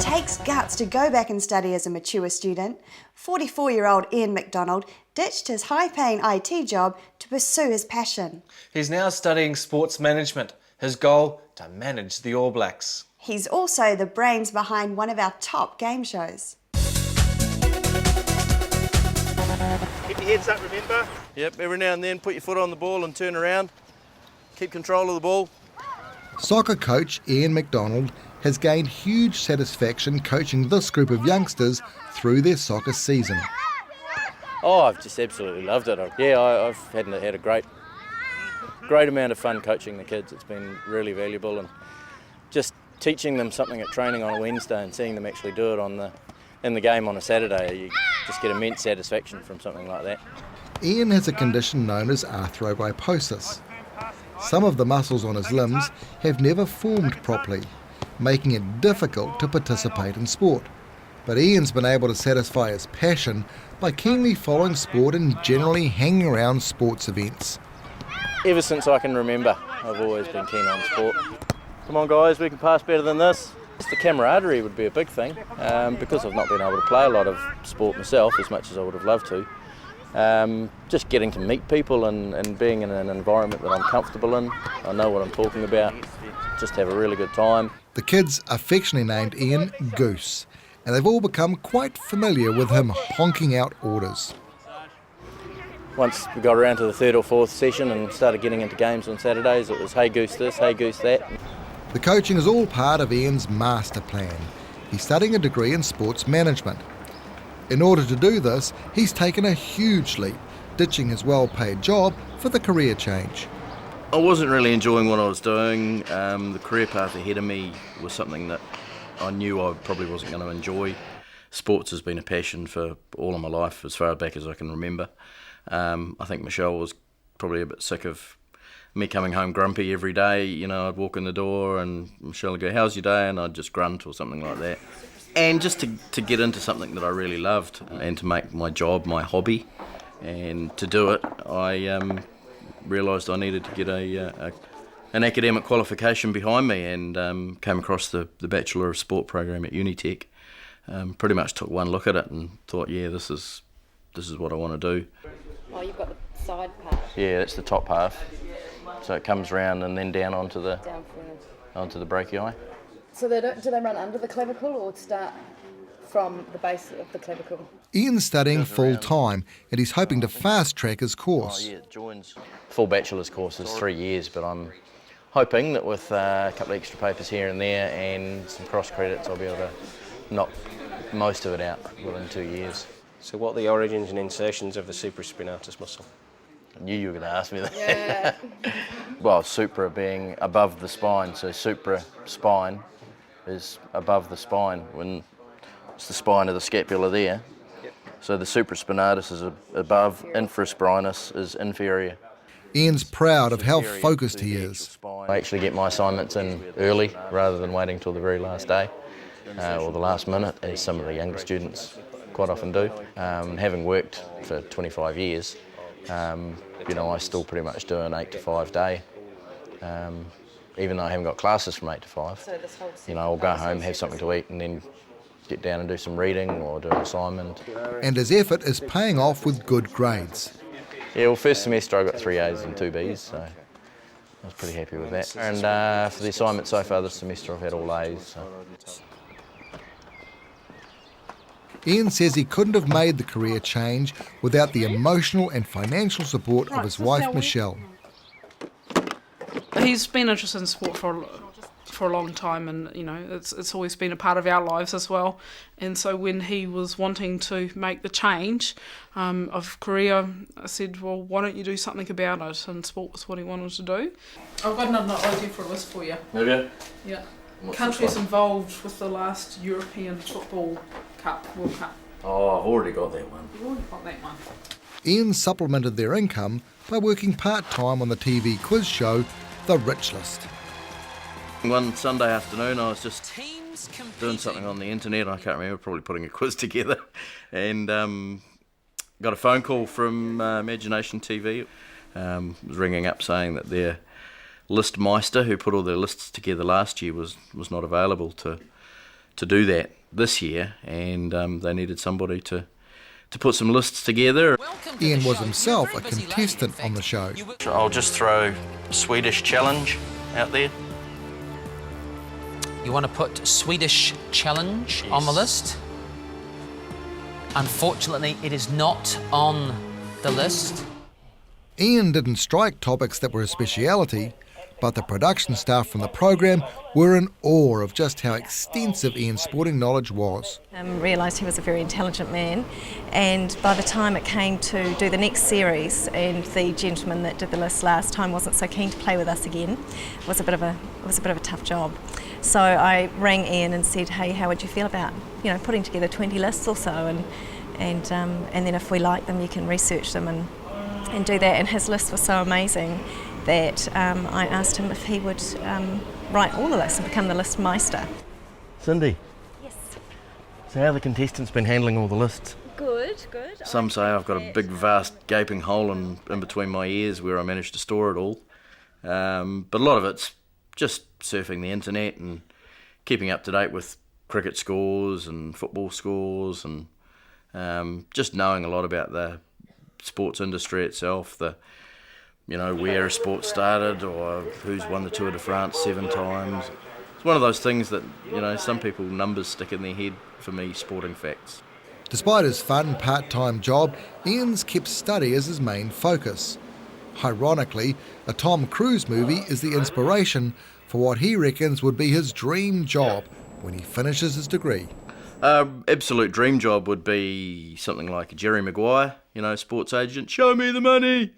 takes guts to go back and study as a mature student. 44-year-old Ian McDonald ditched his high-paying IT job to pursue his passion. He's now studying sports management. His goal, to manage the All Blacks. He's also the brains behind one of our top game shows. Keep your heads up, remember? Yep, every now and then put your foot on the ball and turn around. Keep control of the ball. Soccer coach Ian McDonald has gained huge satisfaction coaching this group of youngsters through their soccer season. Oh, I've just absolutely loved it. I've had a great amount of fun coaching the kids. It's been really valuable, and just teaching them something at training on a Wednesday and seeing them actually do it in the game on a Saturday, you just get immense satisfaction from something like that. Ian has a condition known as arthrogryposis. Some of the muscles on his limbs have never formed properly, making it difficult to participate in sport. But Ian's been able to satisfy his passion by keenly following sport and generally hanging around sports events. Ever since I can remember, I've always been keen on sport. Come on guys, we can pass better than this. Just the camaraderie would be a big thing, because I've not been able to play a lot of sport myself as much as I would have loved to. Just getting to meet people and being in an environment that I'm comfortable in. I know what I'm talking about. Just have a really good time. The kids affectionately named Ian Goose, and they've all become quite familiar with him honking out orders. Once we got around to the third or fourth session and started getting into games on Saturdays, it was hey goose this, hey goose that. The coaching is all part of Ian's master plan. He's studying a degree in sports management. In order to do this, he's taken a huge leap, ditching his well-paid job for the career change. I wasn't really enjoying what I was doing. The career path ahead of me was something that I knew I probably wasn't going to enjoy. Sports has been a passion for all of my life, as far back as I can remember. I think Michelle was probably a bit sick of me coming home grumpy every day. You know, I'd walk in the door and Michelle would go, "How's your day?" and I'd just grunt or something like that. And just to get into something that I really loved and to make my job my hobby, and to do it, I realised I needed to get an academic qualification behind me, and came across the Bachelor of Sport program at Unitec. Pretty much took one look at it and thought, yeah, this is what I want to do. Oh, you've got the side part. Yeah, that's the top half. So it comes round and then down onto the brachii. So do they run under the clavicle or start from the base of the clavicle? Ian's studying full-time and he's hoping to fast-track his course. Oh, yeah, it joins. Full bachelor's course is 3 years, but I'm hoping that with a couple of extra papers here and there and some cross credits, I'll be able to knock most of it out within 2 years. So what are the origins and insertions of the supraspinatus muscle? I knew you were going to ask me that. Yeah. Well, supra being above the spine, so supra spine is above the spine when it's the spine of the scapula there. Yep. So the supraspinatus is above, infraspinous is inferior. Ian's proud of how focused he is. I actually get my assignments in early rather than waiting till the very last day or the last minute, as some of the younger students quite often do. Having worked for 25 years, I still pretty much do an 8 to 5 day. Even though I haven't got classes from 8 to 5, I'll go home, have something to eat, and then get down and do some reading or do an assignment. And his effort is paying off with good grades. Yeah, well, first semester I got 3 A's and 2 B's, so I was pretty happy with that. And for the assignment so far this semester I've had all A's. So. Ian says he couldn't have made the career change without the emotional and financial support of his wife, Michelle. He's been interested in sport for a long time, and it's always been a part of our lives as well. And so when he was wanting to make the change of career, I said, well, why don't you do something about it? And sport was what he wanted to do. I've got another idea for a list for you. Have you? Yeah. Countries involved with the last European Football World Cup. Oh, I've already got that one. You've already got that one. Ian supplemented their income by working part-time on the TV quiz show, The Rich List. One Sunday afternoon I was just doing something on the internet, I can't remember, probably putting a quiz together, and got a phone call from Imagination TV. Was ringing up saying that their list meister, who put all their lists together last year, was not available to do that this year, and they needed somebody to put some lists together. Ian was himself a contestant on the show. I'll just throw Swedish challenge out there. You want to put Swedish challenge on the list? Unfortunately, it is not on the list. Ian didn't strike topics that were his speciality, but the production staff from the program were in awe of just how extensive Ian's sporting knowledge was. Realised he was a very intelligent man, and by the time it came to do the next series, and the gentleman that did the list last time wasn't so keen to play with us again, it was a bit of a tough job. So I rang Ian and said, hey, how would you feel about putting together 20 lists or so, and then if we like them, you can research them and do that. And his list was so amazing that I asked him if he would write all the lists and become the list meister. Cindy. Yes. So how have the contestants been handling all the lists? Good. Some say I've got a big, vast, gaping hole in between my ears where I managed to store it all. But a lot of it's just surfing the internet and keeping up to date with cricket scores and football scores, and just knowing a lot about the sports industry itself, where a sport started or who's won the Tour de France 7 times. It's one of those things that, some people, numbers stick in their head. For me, sporting facts. Despite his fun part-time job, Ian's kept study as his main focus. Ironically, a Tom Cruise movie is the inspiration for what he reckons would be his dream job when he finishes his degree. Absolute dream job would be something like a Jerry Maguire, sports agent. Show me the money.